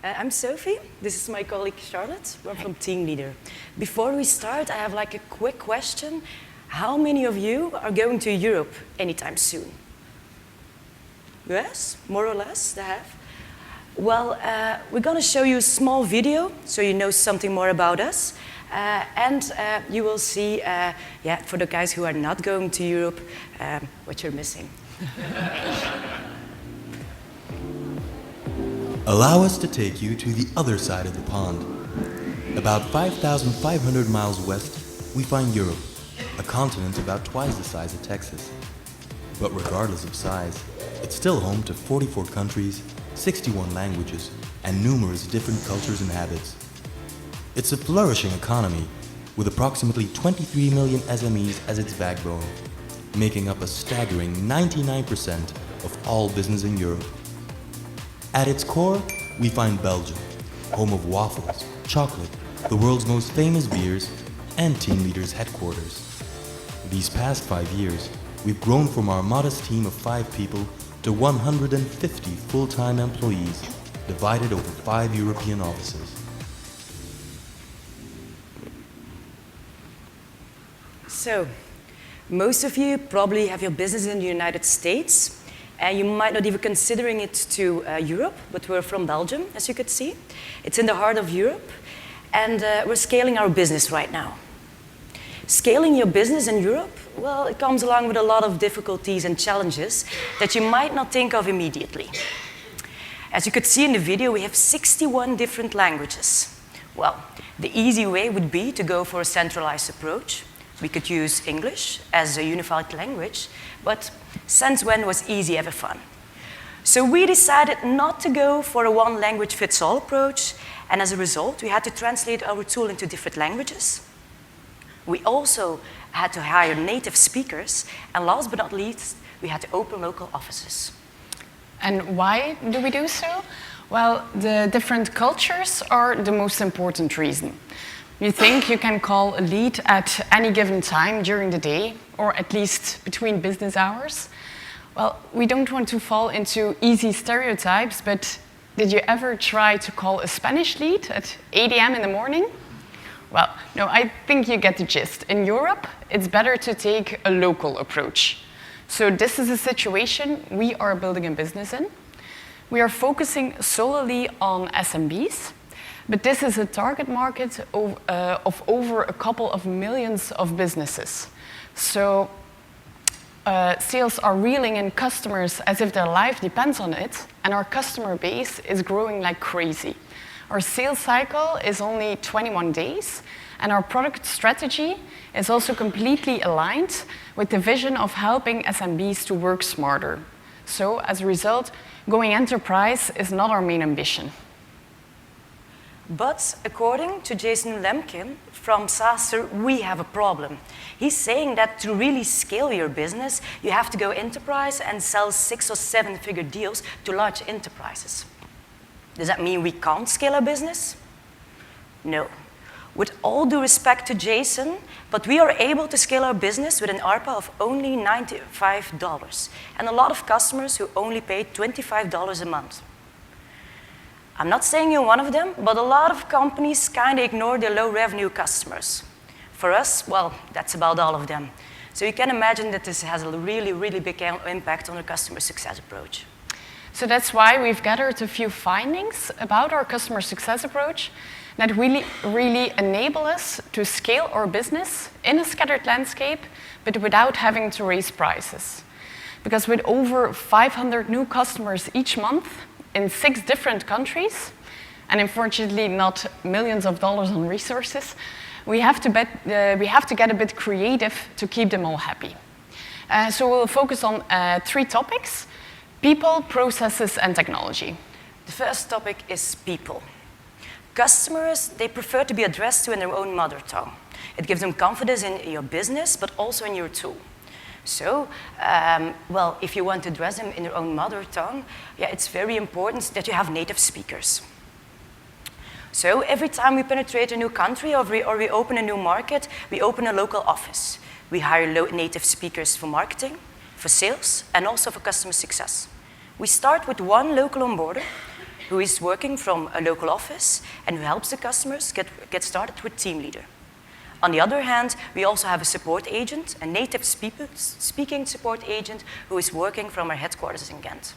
I'm Sophie. This is my colleague Charlotte. We're from Teamleader. Before we start, I have like a quick question. How many of you are going to Europe anytime soon? Yes, more or less, they have. Well, we're going to show you a small video so you know something more about us. And you will see, for the guys who are not going to Europe, what you're missing. Allow us to take you to the other side of the pond. About 5,500 miles west, we find Europe, a continent about twice the size of Texas. But regardless of size, it's still home to 44 countries, 61 languages, and numerous different cultures and habits. It's a flourishing economy with approximately 23 million SMEs as its backbone, making up a staggering 99% of all business in Europe. At its core, we find Belgium, home of waffles, chocolate, the world's most famous beers, and Teamleader's headquarters. These past 5 years, we've grown from our modest team of 5 people to 150 full-time employees, divided over 5 European offices. So, most of you probably have your business in the United States. You might not even considering it to Europe, but we're from Belgium, as you could see. It's in the heart of Europe, and we're scaling our business right now. Scaling your business in Europe, well, it comes along with a lot of difficulties and challenges that you might not think of immediately. As you could see in the video, we have 61 different languages. Well, the easy way would be to go for a centralized approach. We could use English as a unified language, but since when was easy ever fun? So we decided not to go for a one-language-fits-all approach, and as a result, we had to translate our tool into different languages. We also had to hire native speakers, and last but not least, we had to open local offices. And why do we do so? Well, the different cultures are the most important reason. You think you can call a lead at any given time during the day, or at least between business hours. Well, we don't want to fall into easy stereotypes, but did you ever try to call a Spanish lead at 8 a.m. in the morning? Well, no, I think you get the gist. In Europe, it's better to take a local approach. So this is a situation we are building a business in. We are focusing solely on SMBs. But this is a target market of over a couple of millions of businesses. So sales are reeling in customers as if their life depends on it, and our customer base is growing like crazy. Our sales cycle is only 21 days, and our product strategy is also completely aligned with the vision of helping SMBs to work smarter. So as a result, going enterprise is not our main ambition. But according to Jason Lemkin from SaaSer, we have a problem. He's saying that to really scale your business, you have to go enterprise and sell 6 or 7-figure deals to large enterprises. Does that mean we can't scale our business? No. With all due respect to Jason, but we are able to scale our business with an ARPA of only $95, and a lot of customers who only pay $25 a month. I'm not saying you're one of them, but a lot of companies kind of ignore their low-revenue customers. For us, well, that's about all of them. So you can imagine that this has a really, really big impact on the customer success approach. So that's why we've gathered a few findings about our customer success approach that really enable us to scale our business in a scattered landscape, but without having to raise prices. Because with over 500 new customers each month, in 6 different countries, and unfortunately not millions of dollars on resources, we have to get a bit creative to keep them all happy. So we'll focus on 3 topics: people, processes, and technology. The first topic is people. Customers, they prefer to be addressed to in their own mother tongue. It gives them confidence in your business, but also in your tool. So, well, if you want to address them in their own mother tongue, it's very important that you have native speakers. So every time we penetrate a new country or we open a new market, we open a local office. We hire native speakers for marketing, for sales, and also for customer success. We start with one local onboarder who is working from a local office and who helps the customers get started with Teamleader. On the other hand, we also have a support agent, a native speaking support agent who is working from our headquarters in Ghent.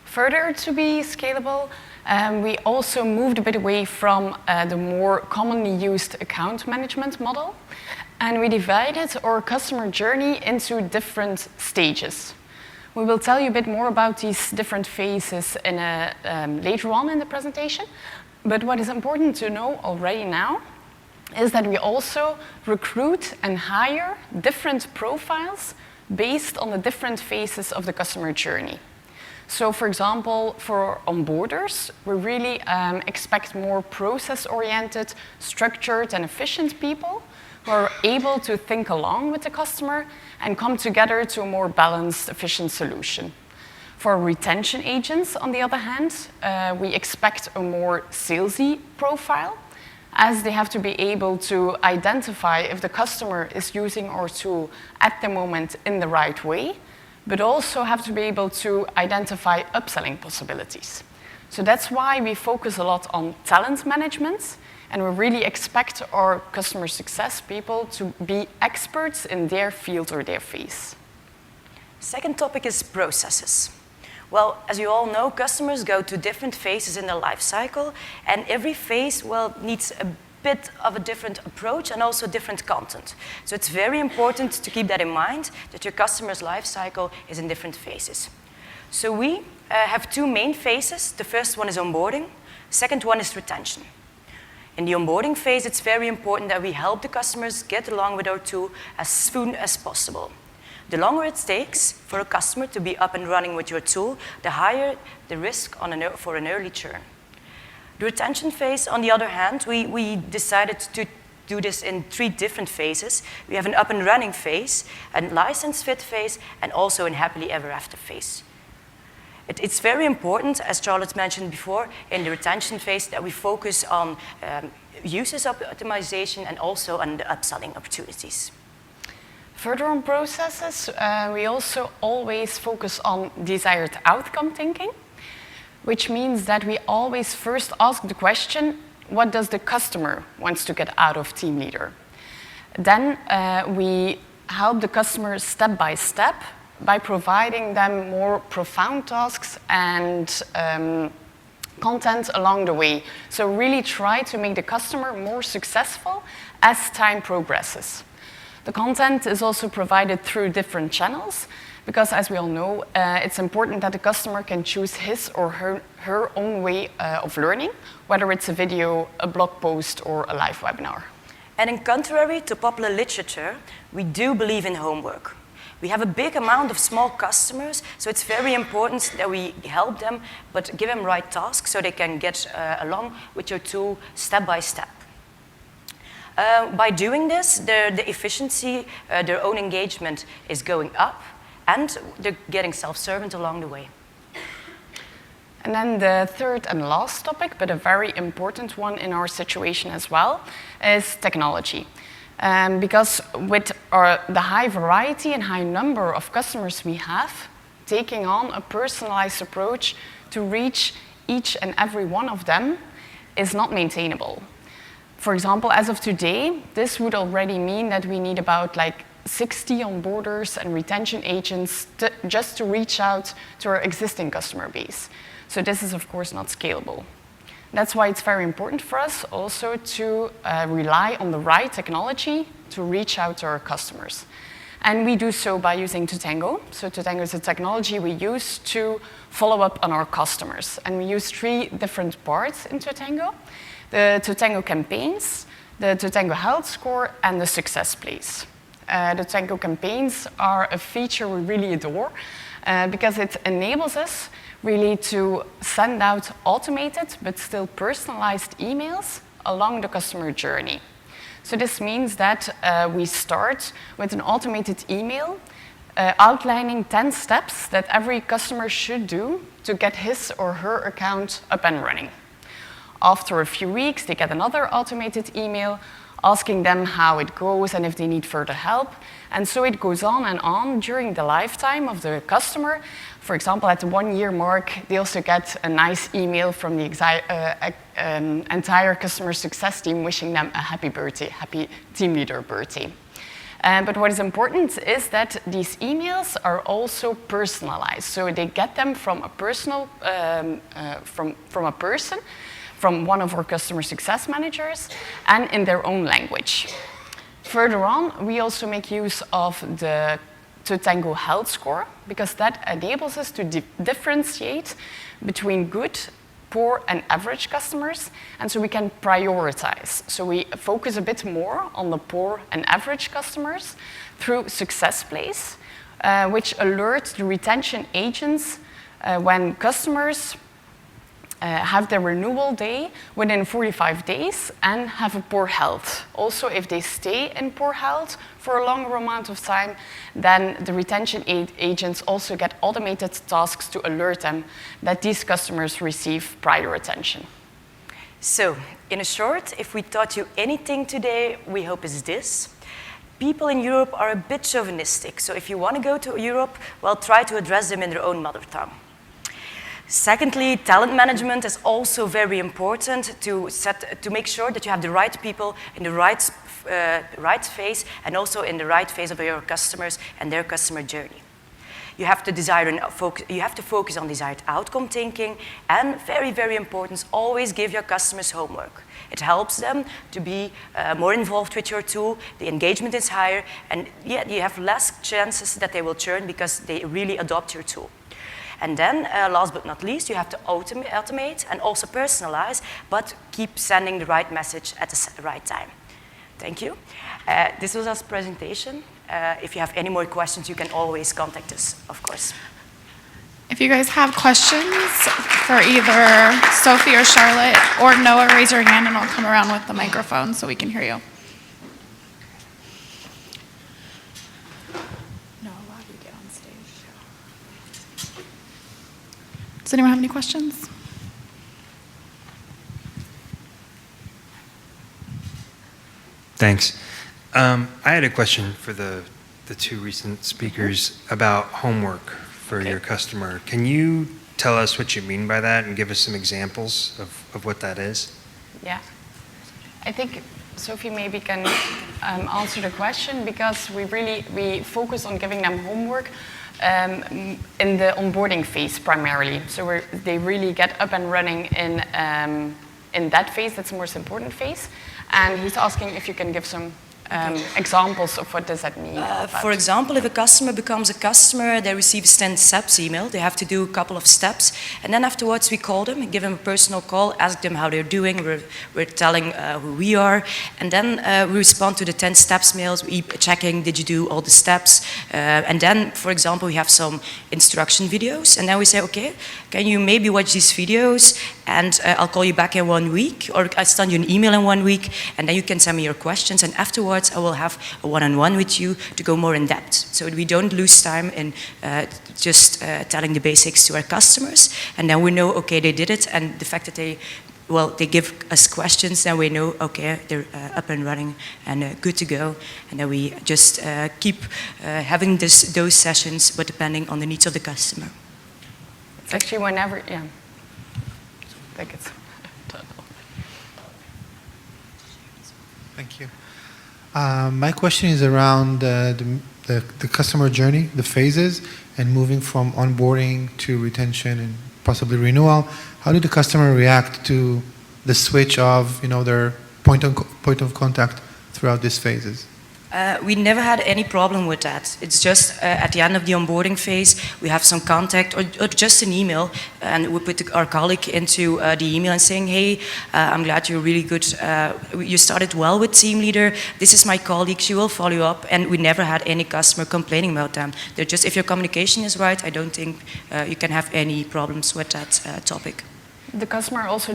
Further to be scalable, we also moved a bit away from the more commonly used account management model, and we divided our customer journey into different stages. We will tell you a bit more about these different phases later on in the presentation, but what is important to know already now is that we also recruit and hire different profiles based on the different phases of the customer journey. So for example, for onboarders, we really expect more process-oriented, structured and efficient people who are able to think along with the customer and come together to a more balanced, efficient solution. For retention agents, on the other hand, we expect a more salesy profile, as they have to be able to identify if the customer is using our tool at the moment in the right way, but also have to be able to identify upselling possibilities. So that's why we focus a lot on talent management, and we really expect our customer success people to be experts in their field or their phase. Second topic is processes. Well, as you all know, customers go to different phases in their life cycle, and every phase, well, needs a bit of a different approach and also different content. So it's very important to keep that in mind, that your customer's life cycle is in different phases. So we have two main phases. The first one is onboarding, second one is retention. In the onboarding phase, it's very important that we help the customers get along with our tool as soon as possible. The longer it takes for a customer to be up and running with your tool, the higher the risk for an early churn. The retention phase, on the other hand, we decided to do this in 3 different phases. We have an up and running phase, a license fit phase, and also a happily ever after phase. It's very important, as Charlotte mentioned before, in the retention phase that we focus on usage optimization and also on the upselling opportunities. Further on processes, we also always focus on desired outcome thinking, which means that we always first ask the question, what does the customer wants to get out of Teamleader? Then we help the customer step by step by providing them more profound tasks and content along the way. So really try to make the customer more successful as time progresses. The content is also provided through different channels, because as we all know, it's important that the customer can choose his or her own way of learning, whether it's a video, a blog post, or a live webinar. And in contrary to popular literature, we do believe in homework. We have a big amount of small customers, so it's very important that we help them, but give them right tasks so they can get along with your tool step by step. By doing this, the efficiency, their own engagement is going up, and they're getting self-servant along the way. And then the third and last topic, but a very important one in our situation as well, is technology. Because with the high variety and high number of customers we have, taking on a personalized approach to reach each and every one of them is not maintainable. For example, as of today, this would already mean that we need about 60 onboarders and retention agents just to reach out to our existing customer base. So this is, of course, not scalable. That's why it's very important for us also to rely on the right technology to reach out to our customers. And we do so by using Totango. So Totango is a technology we use to follow up on our customers. And we use 3 different parts in Totango: the Totango campaigns, the Totango health score, and the success plays. The Totango campaigns are a feature we really adore because it enables us really to send out automated but still personalized emails along the customer journey. So this means that we start with an automated email outlining 10 steps that every customer should do to get his or her account up and running. After a few weeks, they get another automated email asking them how it goes and if they need further help. And so it goes on and on during the lifetime of the customer. For example, at the 1-year mark, they also get a nice email from the entire customer success team wishing them a happy birthday, happy team leader birthday. But what is important is that these emails are also personalized. So they get them from a personal, from one of our customer success managers, and in their own language. Further on, we also make use of the Totango health score, because that enables us to differentiate between good, poor, and average customers, and so we can prioritize. So we focus a bit more on the poor and average customers through success plays, which alert the retention agents when customers have their renewal day within 45 days and have a poor health. Also, if they stay in poor health for a longer amount of time, then the retention agents also get automated tasks to alert them that these customers receive prior attention. So, in a short, if we taught you anything today, we hope is this. People in Europe are a bit chauvinistic, so if you want to go to Europe, well, try to address them in their own mother tongue. Secondly, talent management is also very important to make sure that you have the right people in the right phase and also in the right phase of your customers and their customer journey. You have to focus on desired outcome thinking, and very, very important, always give your customers homework. It helps them to be more involved with your tool, the engagement is higher, and yet you have less chances that they will churn because they really adopt your tool. And then, last but not least, you have to automate and also personalize, but keep sending the right message at the right time. Thank you. This was our presentation. If you have any more questions, you can always contact us, of course. If you guys have questions for either Sophie or Charlotte or Noah, raise your hand and I'll come around with the microphone so we can hear you. Does anyone have any questions? Thanks. I had a question for the two recent speakers about homework for your customer. Can you tell us what you mean by that and give us some examples of what that is? Yeah. I think Sophie maybe can answer the question, because we focus on giving them homework in the onboarding phase primarily. So they really get up and running in that phase. That's the most important phase. And he's asking if you can give some examples of what does that mean. For example, if a customer becomes a customer, they receive a 10 steps email. They have to do a couple of steps. And then afterwards we call them, give them a personal call, ask them how they're doing. We're telling who we are. And then we respond to the 10 steps mails, checking, did you do all the steps? And then, for example, we have some instruction videos. And then we say, okay, can you maybe watch these videos? And I'll call you back in 1 week, or I'll send you an email in 1 week, and then you can send me your questions. And afterwards, I will have a one-on-one with you to go more in depth. So we don't lose time in just telling the basics to our customers. And then we know, okay, they did it. And the fact that they give us questions, then we know, okay, they're up and running and good to go. And then we just keep having those sessions, but depending on the needs of the customer. It's actually whenever, yeah. I think it's Thank you. My question is around the customer journey, the phases, and moving from onboarding to retention and possibly renewal. How did the customer react to the switch of their point of contact throughout these phases? We never had any problem with that. It's just at the end of the onboarding phase, we have some contact or just an email, and we put our colleague into the email and saying, hey, I'm glad you're really good. You started well with Teamleader. This is my colleague. She will follow you up. And we never had any customer complaining about them. They're just, if your communication is right, I don't think you can have any problems with that topic. The customer also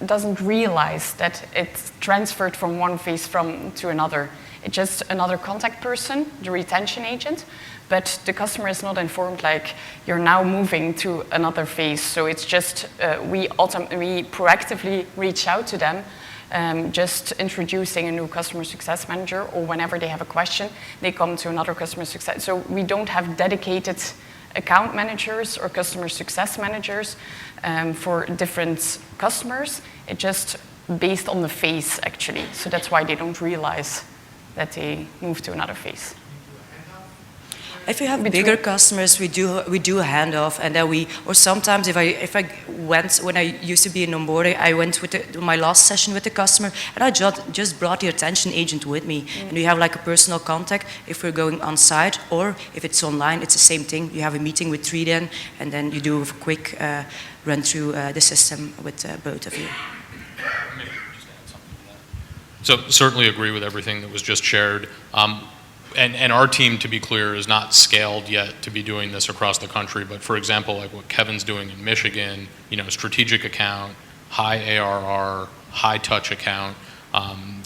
doesn't realize that it's transferred from one phase to another. It's just another contact person, the retention agent, but the customer is not informed like you're now moving to another phase. So it's just we proactively reach out to them just introducing a new customer success manager, or whenever they have a question, they come to another customer success. So we don't have dedicated account managers or customer success managers for different customers. It's just based on the phase, actually. So that's why they don't realize that they move to another phase. If you have bigger customers, we do a handoff, and then or sometimes if I went, when I used to be in onboarding, I went with my last session with the customer, and I just brought the attention agent with me, and we have like a personal contact if we're going on site, or if it's online, it's the same thing. You have a meeting with 3 then, and then you do a quick run through the system with both of you. Maybe just add something to that. So certainly agree with everything that was just shared. And our team, to be clear, is not scaled yet to be doing this across the country. But for example, like what Kevin's doing in Michigan, strategic account, high ARR, high touch account.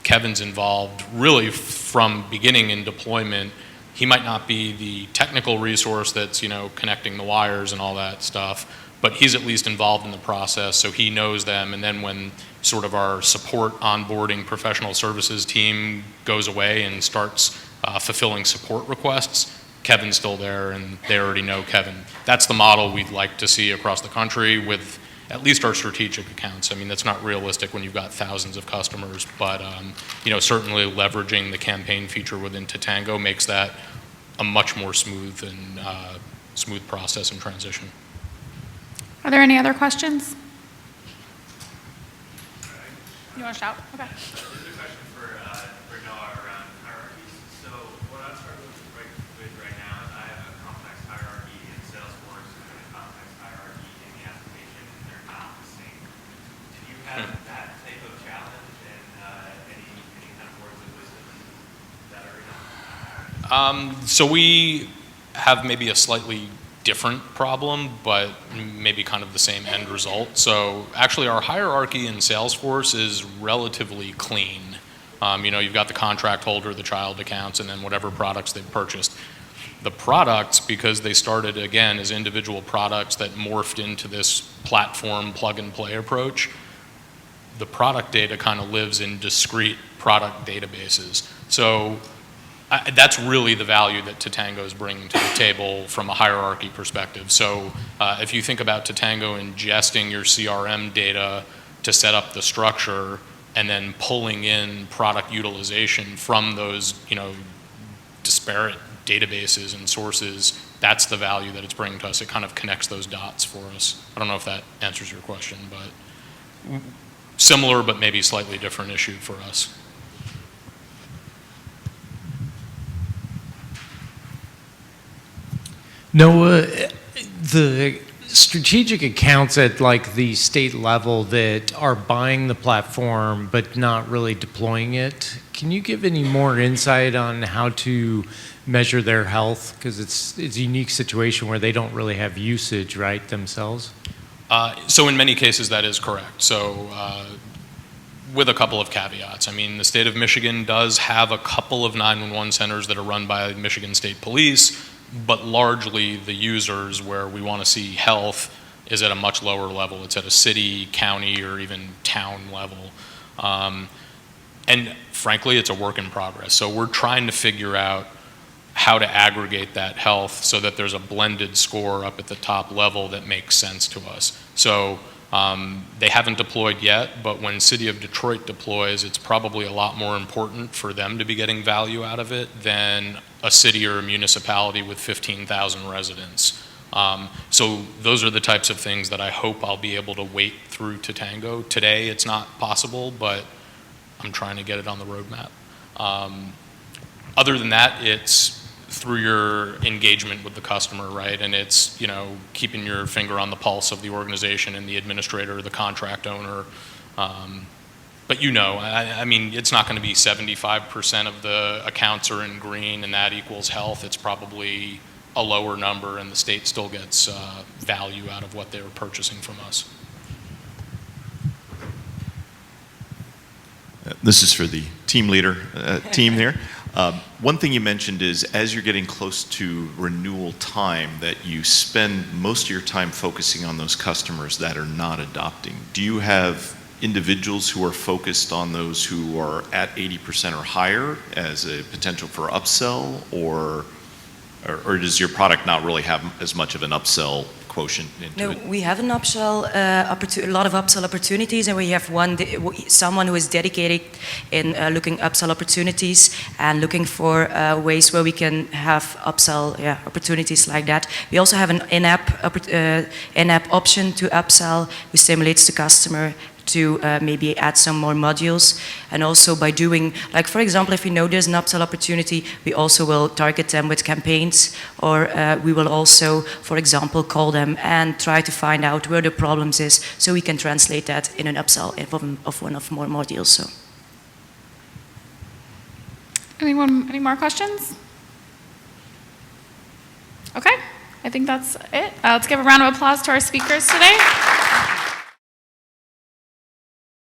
Kevin's involved really from beginning in deployment. He might not be the technical resource that's, connecting the wires and all that stuff, but he's at least involved in the process, so he knows them. And then when sort of our support onboarding professional services team goes away and starts fulfilling support requests, Kevin's still there and they already know Kevin. That's the model we'd like to see across the country with at least our strategic accounts. I mean, that's not realistic when you've got thousands of customers, but certainly leveraging the campaign feature within Totango makes that a much more smooth and smooth process and transition. Are there any other questions? You want to shout? Okay. So we have maybe a slightly different problem, but maybe kind of the same end result. So actually our hierarchy in Salesforce is relatively clean. You've got the contract holder, the child accounts, and then whatever products they've purchased. The products, because they started again as individual products that morphed into this platform plug and play approach, the product data kind of lives in discrete product databases. So that's really the value that Totango is bringing to the table from a hierarchy perspective. So if you think about Totango ingesting your CRM data to set up the structure and then pulling in product utilization from those, disparate databases and sources, that's the value that it's bringing to us. It kind of connects those dots for us. I don't know if that answers your question, but similar but maybe slightly different issue for us. Noah, the strategic accounts at like the state level that are buying the platform but not really deploying it, can you give any more insight on how to measure their health? Because it's a unique situation where they don't really have usage, right, themselves? So in many cases that is correct. So with a couple of caveats. I mean, the state of Michigan does have a couple of 911 centers that are run by Michigan State Police, but largely the users where we want to see health is at a much lower level. It's at a city, county, or even town level. And frankly, it's a work in progress. So we're trying to figure out how to aggregate that health so that there's a blended score up at the top level that makes sense to us. So they haven't deployed yet, but when City of Detroit deploys, it's probably a lot more important for them to be getting value out of it than a city or a municipality with 15,000 residents. So those are the types of things that I hope I'll be able to wait through Totango. Today it's not possible, but I'm trying to get it on the roadmap. Other than that, it's through your engagement with the customer, right? And it's, keeping your finger on the pulse of the organization and the administrator, the contract owner. But I mean, it's not going to be 75% of the accounts are in green and that equals health. It's probably a lower number and the state still gets value out of what they're purchasing from us. This is for the team leader team here. One thing you mentioned is as you're getting close to renewal time that you spend most of your time focusing on those customers that are not adopting. Do you have individuals who are focused on those who are at 80% or higher as a potential for upsell, or does your product not really have as much of an upsell quotient into it? No, we have an upsell, a lot of upsell opportunities, and we have someone who is dedicated in looking upsell opportunities and looking for ways where we can have upsell opportunities like that. We also have an in-app option to upsell, which stimulates the customer to maybe add some more modules. And also by doing, like for example, if we know there's an upsell opportunity, we also will target them with campaigns, or we will also, for example, call them and try to find out where the problems is, so we can translate that in an upsell of one of more modules. So. Anyone, any more questions? Okay, I think that's it. Let's give a round of applause to our speakers today.